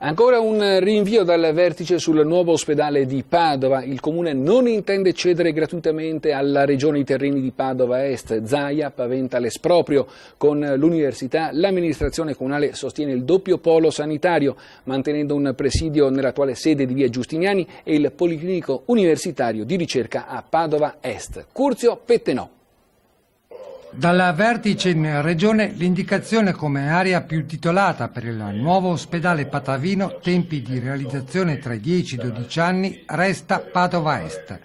Ancora un rinvio dal vertice sul nuovo ospedale di Padova. Il Comune non intende cedere gratuitamente alla Regione i terreni di Padova Est. Zaia paventa l'esproprio. Con l'università l'amministrazione comunale sostiene il doppio polo sanitario, mantenendo un presidio nell'attuale sede di via Giustiniani e il Policlinico Universitario di Ricerca a Padova Est. Curzio Pettenò. Dal vertice in regione l'indicazione come area più titolata per il nuovo ospedale patavino, tempi di realizzazione tra i 10 e i 12 anni, resta Padova Est.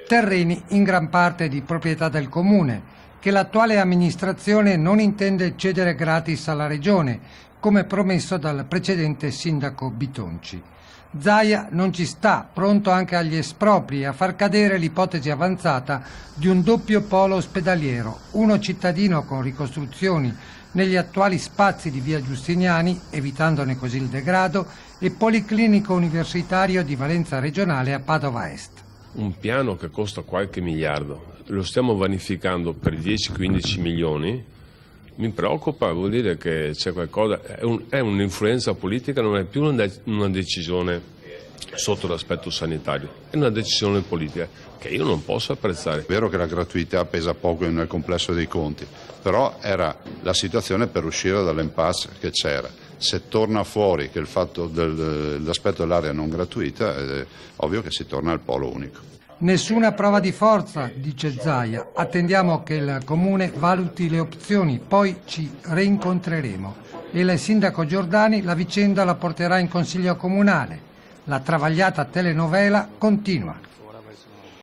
Terreni in gran parte di proprietà del Comune, che l'attuale amministrazione non intende cedere gratis alla regione, come promesso dal precedente sindaco Bitonci. Zaia non ci sta, pronto anche agli espropri a far cadere l'ipotesi avanzata di un doppio polo ospedaliero, uno cittadino con ricostruzioni negli attuali spazi di via Giustiniani, evitandone così il degrado, e policlinico universitario di valenza regionale a Padova Est. Un piano che costa qualche miliardo, lo stiamo vanificando per 10-15 milioni. Mi preoccupa, vuol dire che c'è qualcosa, è un'influenza politica, non è più una decisione sotto l'aspetto sanitario, è una decisione politica che io non posso apprezzare. È vero che la gratuità pesa poco nel complesso dei conti, però era la situazione per uscire dall'impasse che c'era. Se torna fuori che il fatto dell'aspetto dell'area non gratuita, è ovvio che si torna al polo unico. Nessuna prova di forza, dice Zaia. Attendiamo che il Comune valuti le opzioni, poi ci reincontreremo. E il sindaco Giordani la vicenda la porterà in Consiglio Comunale. La travagliata telenovela continua.